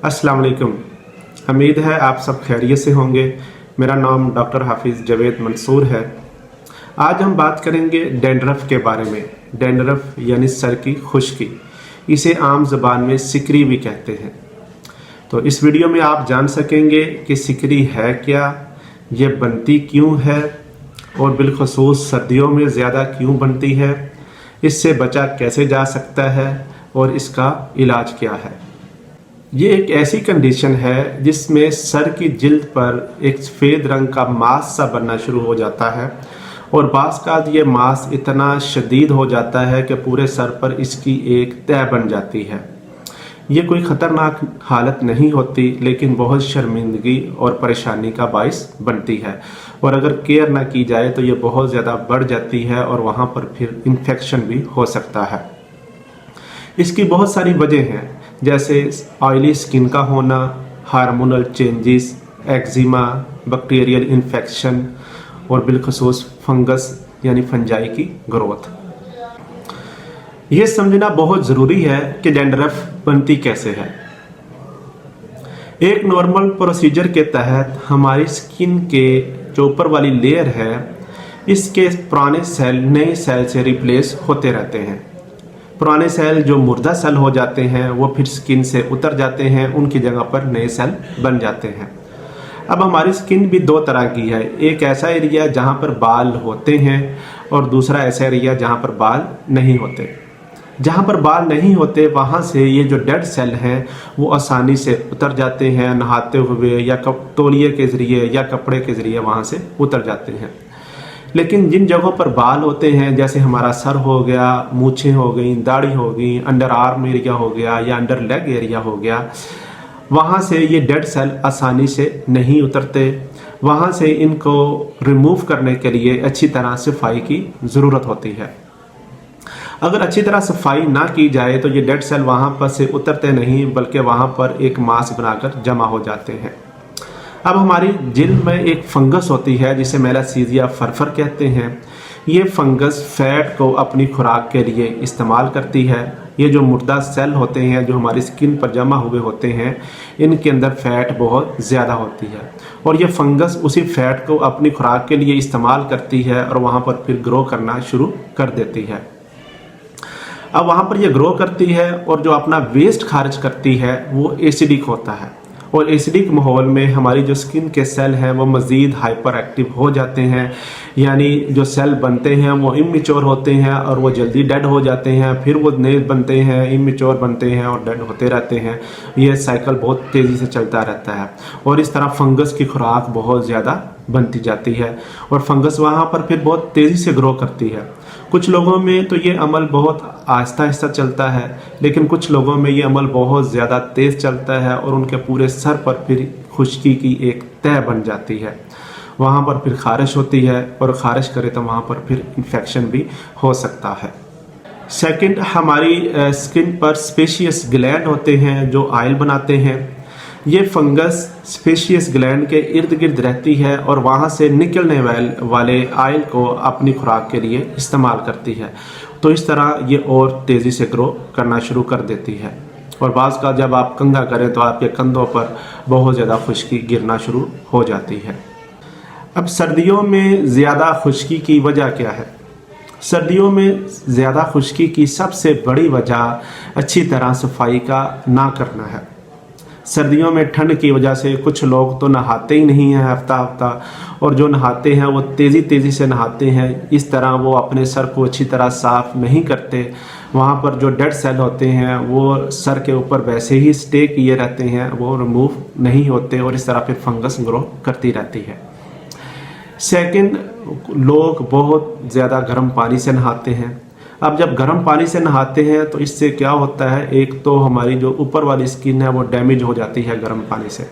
अस्सलाम वालेकुम। उम्मीद है आप सब खैरियत से होंगे। मेरा नाम डॉक्टर हाफिज़ जवेद मंसूर है। आज हम बात करेंगे डैंड्रफ के बारे में। डैंड्रफ यानी सर की खुश्की, इसे आम ज़बान में सिकरी भी कहते हैं। तो इस वीडियो में आप जान सकेंगे कि सिकरी है क्या, ये बनती क्यों है और बिलखसूस सर्दियों में ज़्यादा क्यों बनती है, इससे बचा कैसे जा सकता है और इसका इलाज क्या है। ये एक ऐसी कंडीशन है जिसमें सर की जिल्द पर एक सफ़ेद रंग का मांस सा बनना शुरू हो जाता है और बाज़ का ये मांस इतना शदीद हो जाता है कि पूरे सर पर इसकी एक तह बन जाती है। ये कोई ख़तरनाक हालत नहीं होती, लेकिन बहुत शर्मिंदगी और परेशानी का बाइस बनती है और अगर केयर ना की जाए तो ये बहुत ज़्यादा बढ़ जाती है और वहाँ पर फिर इन्फेक्शन भी हो सकता है। इसकी बहुत सारी वजह हैं, जैसे ऑयली स्किन का होना, hormonal changes, eczema, bacterial infection और बिलखसूस फंगस यानी फंजाई की ग्रोथ। ये समझना बहुत ज़रूरी है कि डैंड्रफ बनती कैसे है। एक नॉर्मल प्रोसीजर के तहत हमारी स्किन के जो ऊपर वाली लेयर है, इसके पुराने सेल नए सेल से रिप्लेस होते रहते हैं। पुराने सेल जो मुर्दा सेल हो जाते हैं वो फिर स्किन से उतर जाते हैं, उनकी जगह पर नए सेल बन जाते हैं। अब हमारी स्किन भी दो तरह की है, एक ऐसा एरिया जहाँ पर बाल होते हैं और दूसरा ऐसा एरिया जहाँ पर बाल नहीं होते। जहाँ पर बाल नहीं होते वहाँ से ये जो डेड सेल हैं वो आसानी से उतर जाते हैं, नहाते हुए या तौलिए के ज़रिए या कपड़े के ज़रिए वहाँ से उतर जाते हैं। लेकिन जिन जगहों पर बाल होते हैं, जैसे हमारा सर हो गया, मूछें हो गई, दाढ़ी हो गई, अंडर आर्म एरिया हो गया या अंडर लेग एरिया हो गया, वहाँ से ये डेड सेल आसानी से नहीं उतरते। वहाँ से इनको रिमूव करने के लिए अच्छी तरह सफाई की ज़रूरत होती है। अगर अच्छी तरह सफाई ना की जाए तो ये डेड सेल वहाँ पर से उतरते नहीं, बल्कि वहाँ पर एक मास बनाकर जमा हो जाते हैं। अब हमारी जिल्द में एक फंगस होती है जिसे मेलासीजिया फरफर कहते हैं। ये फंगस फैट को अपनी खुराक के लिए इस्तेमाल करती है। ये जो मुर्दा सेल होते हैं जो हमारी स्किन पर जमा हुए होते हैं, इनके अंदर फैट बहुत ज़्यादा होती है और ये फंगस उसी फैट को अपनी खुराक के लिए इस्तेमाल करती है और वहाँ पर फिर ग्रो करना शुरू कर देती है। अब वहाँ पर ये ग्रो करती है और जो अपना वेस्ट खारिज करती है वो एसिडिक होता है और एसिडिक माहौल में हमारी जो स्किन के सेल हैं वो मज़ीद हाइपर एक्टिव हो जाते हैं, यानी जो सेल बनते हैं वो इमेच्योर होते हैं और वो जल्दी डेड हो जाते हैं, फिर वो नए बनते हैं, इमेच्योर बनते हैं और डेड होते रहते हैं। ये साइकिल बहुत तेज़ी से चलता रहता है और इस तरह फंगस की खुराक बहुत ज़्यादा बनती जाती है और फंगस वहाँ पर फिर बहुत तेज़ी से ग्रो करती है। कुछ लोगों में तो ये अमल बहुत आहिस्ता आहिस्ता चलता है, लेकिन कुछ लोगों में ये अमल बहुत ज़्यादा तेज़ चलता है और उनके पूरे सर पर फिर खुश्की की एक तह बन जाती है। वहाँ पर फिर खारिश होती है और ख़ारिश करे तो वहाँ पर फिर इन्फेक्शन भी हो सकता है। सेकंड, हमारी स्किन पर स्पेशियस ग्लैंड होते हैं जो ऑयल बनाते हैं। ये फंगस स्पेशियस ग्लैंड के इर्द गिर्द रहती है और वहाँ से निकलने वाले ऑयल को अपनी खुराक के लिए इस्तेमाल करती है। तो इस तरह ये और तेज़ी से ग्रो करना शुरू कर देती है और बाज़ का जब आप कंघा करें तो आपके कंधों पर बहुत ज़्यादा खुश्की गिरना शुरू हो जाती है। अब सर्दियों में ज़्यादा खुश्की की वजह क्या है? सर्दियों में ज़्यादा खुश्की की सबसे बड़ी वजह अच्छी तरह सफाई का ना करना है। सर्दियों में ठंड की वजह से कुछ लोग तो नहाते ही नहीं हैं हफ्ता हफ्ता, और जो नहाते हैं वो तेज़ी से नहाते हैं। इस तरह वो अपने सर को अच्छी तरह साफ़ नहीं करते। वहाँ पर जो डेड सेल होते हैं वो सर के ऊपर वैसे ही स्टे किए रहते हैं, वो रिमूव नहीं होते और इस तरह फिर फंगस ग्रो करती रहती है। सेकंड, लोग बहुत ज़्यादा गर्म पानी से नहाते हैं। अब जब गर्म पानी से नहाते हैं तो इससे क्या होता है, एक तो हमारी जो ऊपर वाली स्किन है वो डैमेज हो जाती है गर्म पानी से,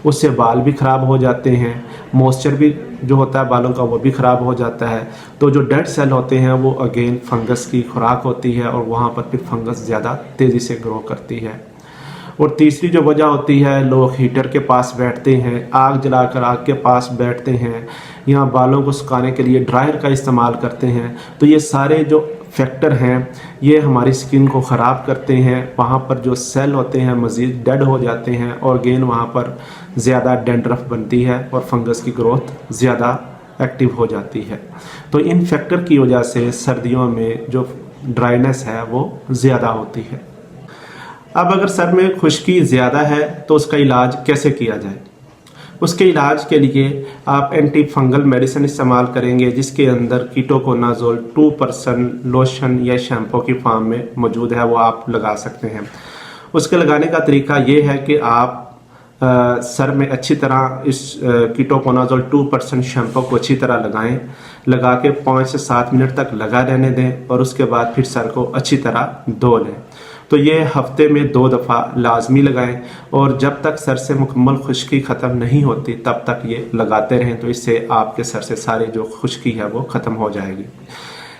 उससे बाल भी ख़राब हो जाते हैं, मॉइस्चर भी जो होता है बालों का वो भी ख़राब हो जाता है। तो जो डेड सेल होते हैं वो अगेन फंगस की खुराक होती है और वहाँ पर फिर फंगस ज़्यादा तेज़ी से ग्रो करती है। और तीसरी जो वजह होती है, लोग हीटर के पास बैठते हैं, आग जलाकर आग के पास बैठते हैं, यहाँ बालों को सुखाने के लिए ड्रायर का इस्तेमाल करते हैं। तो ये सारे जो फैक्टर हैं ये हमारी स्किन को ख़राब करते हैं। वहाँ पर जो सेल होते हैं मज़ीद डेड हो जाते हैं और अगेन वहाँ पर ज़्यादा डैंड्रफ बनती है और फंगस की ग्रोथ ज़्यादा एक्टिव हो जाती है। तो इन फैक्टर की वजह से सर्दियों में जो ड्राइनेस है वो ज़्यादा होती है। अब अगर सर में खुश्की ज़्यादा है तो उसका इलाज कैसे किया जाए? उसके इलाज के लिए आप एंटी फंगल मेडिसिन इस्तेमाल करेंगे जिसके अंदर कीटोकोनाजोल 2% लोशन या शैम्पू की फॉर्म में मौजूद है, वो आप लगा सकते हैं। उसके लगाने का तरीका ये है कि आप सर में अच्छी तरह इस कीटोकोनाजोल 2% शैम्पू को अच्छी तरह लगाएं, लगा के 5 से 7 मिनट तक लगा रहने दें और उसके बाद फिर सर को अच्छी तरह धो लें। तो ये हफ्ते में 2 दफ़ा लाजमी लगाएं और जब तक सर से मुकम्मल खुश्की ख़त्म नहीं होती तब तक ये लगाते रहें। तो इससे आपके सर से सारी जो खुश्की है वो ख़त्म हो जाएगी।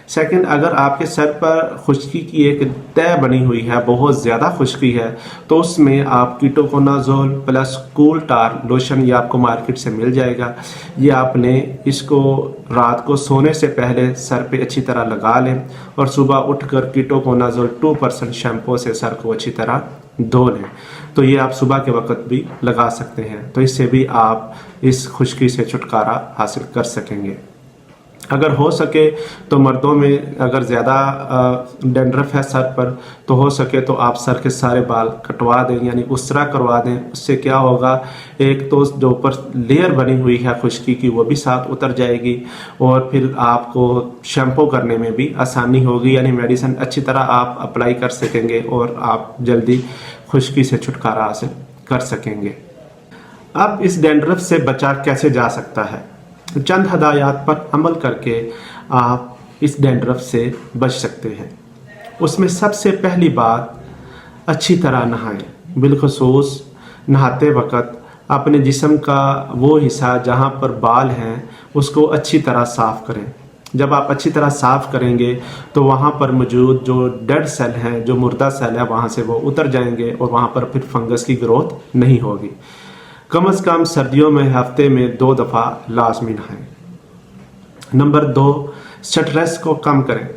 सेकंड, अगर आपके सर पर खुश्की की एक तय बनी हुई है, बहुत ज़्यादा खुश्की है, तो उसमें आप कीटोकोनाजोल प्लस कूल टार लोशन ये आपको मार्केट से मिल जाएगा। ये आपने इसको रात को सोने से पहले सर पे अच्छी तरह लगा लें और सुबह उठकर कीटोकोनाजोल 2% शैम्पू से सर को अच्छी तरह धो लें। तो ये आप सुबह के वक्त भी लगा सकते हैं। तो इससे भी आप इस खुश्की से छुटकारा हासिल कर सकेंगे। अगर हो सके तो मर्दों में अगर ज़्यादा डैंड्रफ है सर पर तो हो सके तो आप सर के सारे बाल कटवा दें, यानी उसरा करवा दें। उससे क्या होगा, एक तो जो ऊपर लेयर बनी हुई है खुश्की की वो भी साथ उतर जाएगी और फिर आपको शैम्पू करने में भी आसानी होगी, यानी मेडिसिन अच्छी तरह आप अप्लाई कर सकेंगे और आप जल्दी खुश्की से छुटकारा हासिल कर सकेंगे। अब इस डैंड्रफ से बचा कैसे जा सकता है? चंद हदायत पर अमल करके आप इस डैंड्रफ से बच सकते हैं। उसमें सबसे पहली बात, अच्छी तरह नहाएं। बिलखसूस नहाते वक्त अपने जिस्म का वो हिस्सा जहाँ पर बाल हैं उसको अच्छी तरह साफ़ करें। जब आप अच्छी तरह साफ़ करेंगे तो वहाँ पर मौजूद जो डेड सेल हैं, जो मुर्दा सेल है, वहाँ से वो उतर जाएंगे और वहाँ पर फिर फंगस की ग्रोथ नहीं होगी। कम से कम सर्दियों में हफ्ते में 2 दफ़ा लाजमी नहाएं। नंबर 2, स्ट्रेस को कम करें।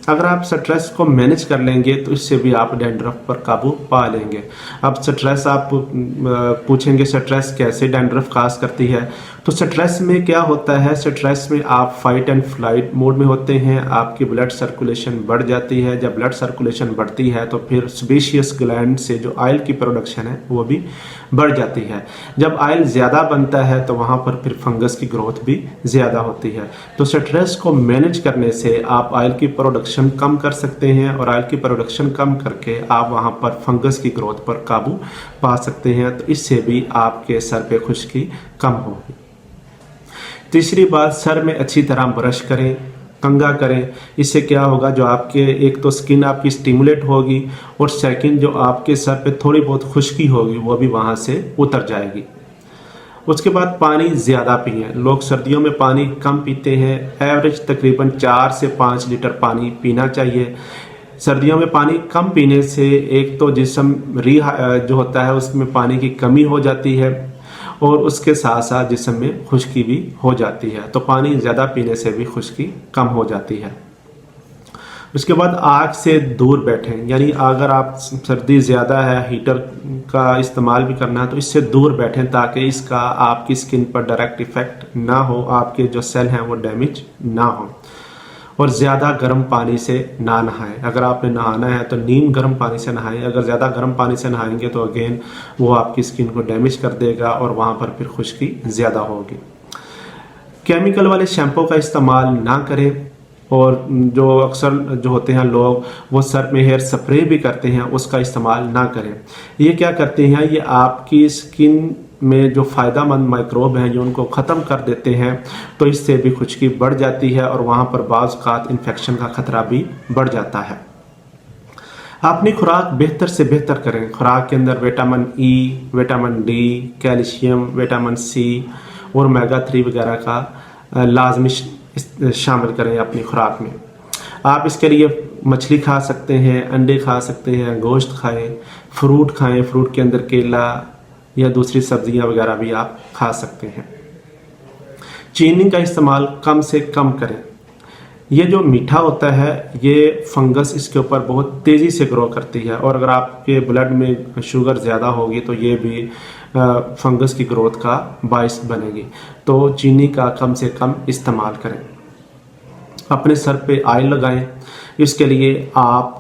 अगर आप स्ट्रेस को मैनेज कर लेंगे तो इससे भी आप डैंड्रफ पर काबू पा लेंगे। अब स्ट्रेस आप पूछेंगे स्ट्रेस कैसे डैंड्रफ काज करती है? तो स्ट्रेस में क्या होता है, स्ट्रेस में आप फाइट एंड फ्लाइट मोड में होते हैं, आपकी ब्लड सर्कुलेशन बढ़ जाती है। जब ब्लड सर्कुलेशन बढ़ती है तो फिर सेबेशियस ग्लैंड से जो ऑयल की प्रोडक्शन है वो भी बढ़ जाती है। जब ऑयल ज़्यादा बनता है तो वहाँ पर फिर फंगस की ग्रोथ भी ज़्यादा होती है। तो स्ट्रेस को मैनेज करने से आप ऑयल की प्रोडक्शन कम कर सकते हैं और ऑयल की प्रोडक्शन कम करके आप वहाँ पर फंगस की ग्रोथ पर काबू पा सकते हैं। तो इससे भी आपके सर पे खुश्की कम होगी। तीसरी बात, सर में अच्छी तरह ब्रश करें, कंघा करें। इससे क्या होगा, जो आपके एक तो स्किन आपकी स्टिमुलेट होगी और सेकंड जो आपके सर पे थोड़ी बहुत खुश्की होगी वो भी वहाँ से उतर जाएगी। उसके बाद पानी ज़्यादा पिएं। लोग सर्दियों में पानी कम पीते हैं। एवरेज तकरीबन 4 से 5 लीटर पानी पीना चाहिए। सर्दियों में पानी कम पीने से एक तो जिस्म जो होता है उसमें पानी की कमी हो जाती है और उसके साथ साथ जिस्म में खुश्की भी हो जाती है। तो पानी ज़्यादा पीने से भी खुश्की कम हो जाती है। उसके बाद आग से दूर बैठें, यानी अगर आप सर्दी ज़्यादा है, हीटर का इस्तेमाल भी करना है तो इससे दूर बैठें ताकि इसका आपकी स्किन पर डायरेक्ट इफ़ेक्ट ना हो, आपके जो सेल हैं वो डैमेज ना हो। और ज़्यादा गर्म पानी से ना नहाएं। अगर आपने नहाना है तो नीम गर्म पानी से नहाएं। अगर ज़्यादा गर्म पानी से नहाएंगे तो अगेन वो आपकी स्किन को डैमेज कर देगा और वहाँ पर फिर खुश्की ज़्यादा होगी। केमिकल वाले शैम्पू का इस्तेमाल ना करें और जो अक्सर जो होते हैं लोग वो सर में हेयर स्प्रे भी करते हैं, उसका इस्तेमाल ना करें। ये क्या करते हैं, ये आपकी स्किन में जो फ़ायदेमंद माइक्रोब हैं जो उनको ख़त्म कर देते हैं। तो इससे भी खुश्की बढ़ जाती है और वहाँ पर बाज़ औक़ात इन्फेक्शन का ख़तरा भी बढ़ जाता है। अपनी खुराक बेहतर से बेहतर करें। खुराक के अंदर vitamin E, vitamin D, calcium, vitamin C और ओमेगा 3 वगैरह का लाजमी शामिल करें अपनी खुराक में। आप इसके लिए मछली खा सकते हैं, अंडे खा सकते हैं, गोश्त खाएं, फ्रूट खाएं। फ्रूट के अंदर केला या दूसरी सब्जियां वगैरह भी आप खा सकते हैं। चीनी का इस्तेमाल कम से कम करें। ये जो मीठा होता है ये फंगस इसके ऊपर बहुत तेज़ी से ग्रो करती है, और अगर आपके ब्लड में शुगर ज़्यादा होगी तो ये भी फंगस की ग्रोथ का बायस बनेगी। तो चीनी का कम से कम इस्तेमाल करें। अपने सर पे ऑयल लगाएं। इसके लिए आप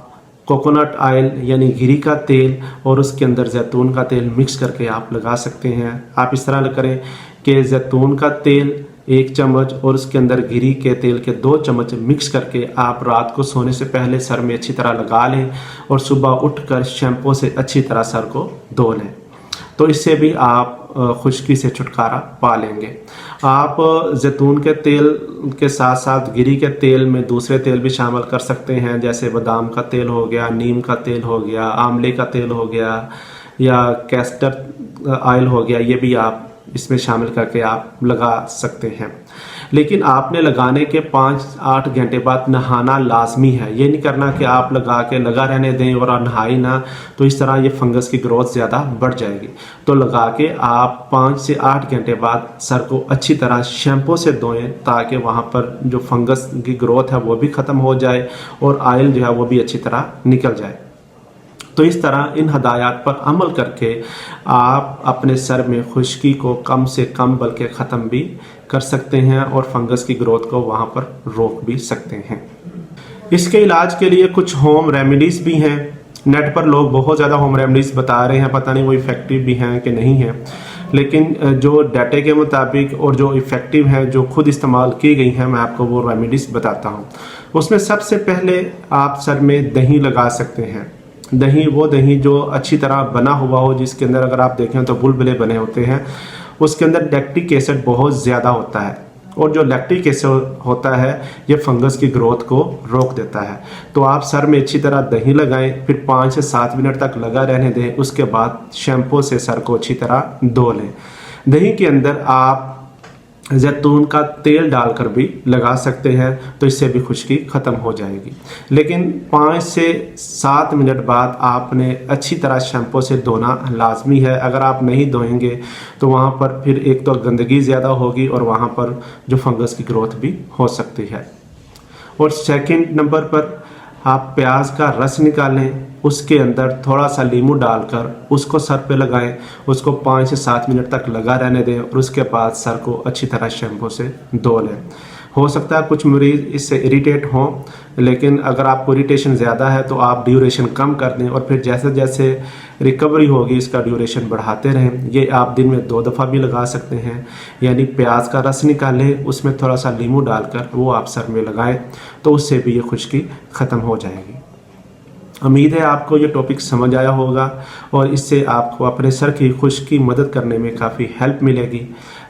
कोकोनट ऑयल यानी गिरी का तेल और उसके अंदर जैतून का तेल मिक्स करके आप लगा सकते हैं। आप इस तरह करें कि जैतून का तेल 1 चम्मच और उसके अंदर गिरी के तेल के 2 चम्मच मिक्स करके आप रात को सोने से पहले सर में अच्छी तरह लगा लें और सुबह उठकर शैम्पू से अच्छी तरह सर को धो लें। तो इससे भी आप खुश्की से छुटकारा पा लेंगे। आप जैतून के तेल के साथ साथ गिरी के तेल में दूसरे तेल भी शामिल कर सकते हैं, जैसे बादाम का तेल हो गया, नीम का तेल हो गया, आंवले का तेल हो गया या कैस्टर ऑयल हो गया। ये भी आप इसमें शामिल करके आप लगा सकते हैं। लेकिन आपने लगाने के 5-8 घंटे बाद नहाना लाजमी है। ये नहीं करना कि आप लगा के लगा रहने दें और नहाई ना, तो इस तरह ये फंगस की ग्रोथ ज़्यादा बढ़ जाएगी। तो लगा के आप 5 से 8 घंटे बाद सर को अच्छी तरह शैम्पू से धोएं ताकि वहाँ पर जो फंगस की ग्रोथ है वो भी ख़त्म हो जाए और ऑयल जो है वो भी अच्छी तरह निकल जाए। तो इस तरह इन हदायत पर अमल करके आप अपने सर में खुश्की को कम से कम बल्कि ख़त्म भी कर सकते हैं और फंगस की ग्रोथ को वहाँ पर रोक भी सकते हैं। इसके इलाज के लिए कुछ होम रेमेडीज़ भी हैं। नेट पर लोग बहुत ज़्यादा होम रेमेडीज़ बता रहे हैं, पता नहीं वो इफ़ेक्टिव भी हैं कि नहीं हैं, लेकिन जो डाटे के मुताबिक और जो इफ़ेक्टिव हैं, जो खुद इस्तेमाल की गई हैं, मैं आपको वो रेमेडीज़ बताता हूँ। उसमें सबसे पहले आप सर में दही लगा सकते हैं। दही, वो दही जो अच्छी तरह बना हुआ हो, जिसके अंदर अगर आप देखें तो बुलबुले बने होते हैं, उसके अंदर लैक्टिक एसिड बहुत ज़्यादा होता है और जो लैक्टिक एसिड होता है ये फंगस की ग्रोथ को रोक देता है। तो आप सर में अच्छी तरह दही लगाएं, फिर 5 से 7 मिनट तक लगा रहने दें। उसके बाद शैम्पू से सर को अच्छी तरह धो लें। दही के अंदर आप जैतून का तेल डालकर भी लगा सकते हैं, तो इससे भी खुश्की ख़त्म हो जाएगी। लेकिन 5 से 7 मिनट बाद आपने अच्छी तरह शैम्पू से धोना लाजमी है। अगर आप नहीं धोएंगे तो वहाँ पर फिर एक तो गंदगी ज़्यादा होगी और वहाँ पर जो फंगस की ग्रोथ भी हो सकती है। और सेकंड नंबर पर आप प्याज का रस निकालें, उसके अंदर थोड़ा सा नींबू डालकर उसको सर पे लगाएं, उसको 5 से 7 मिनट तक लगा रहने दें और उसके बाद सर को अच्छी तरह शैम्पू से धो लें। हो सकता है कुछ मरीज़ इससे इरिटेट हों, लेकिन अगर आपको इरिटेशन ज़्यादा है तो आप ड्यूरेशन कम कर दें और फिर जैसे जैसे रिकवरी होगी इसका ड्यूरेशन बढ़ाते रहें। ये आप दिन में 2 दफ़ा भी लगा सकते हैं, यानी प्याज का रस निकालें, उसमें थोड़ा सा नींबू डालकर वो आप सर में लगाएं, तो उससे भी ये खुश्की ख़त्म हो जाएगी। उम्मीद है आपको ये टॉपिक समझ आया होगा और इससे आपको अपने सर की खुश्की मदद करने में काफ़ी हेल्प मिलेगी।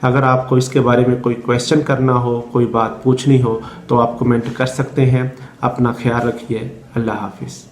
अगर आपको इसके बारे में कोई क्वेश्चन करना हो, कोई बात पूछनी हो, तो आप कमेंट कर सकते हैं। अपना ख्याल रखिए। अल्लाह हाफिज़।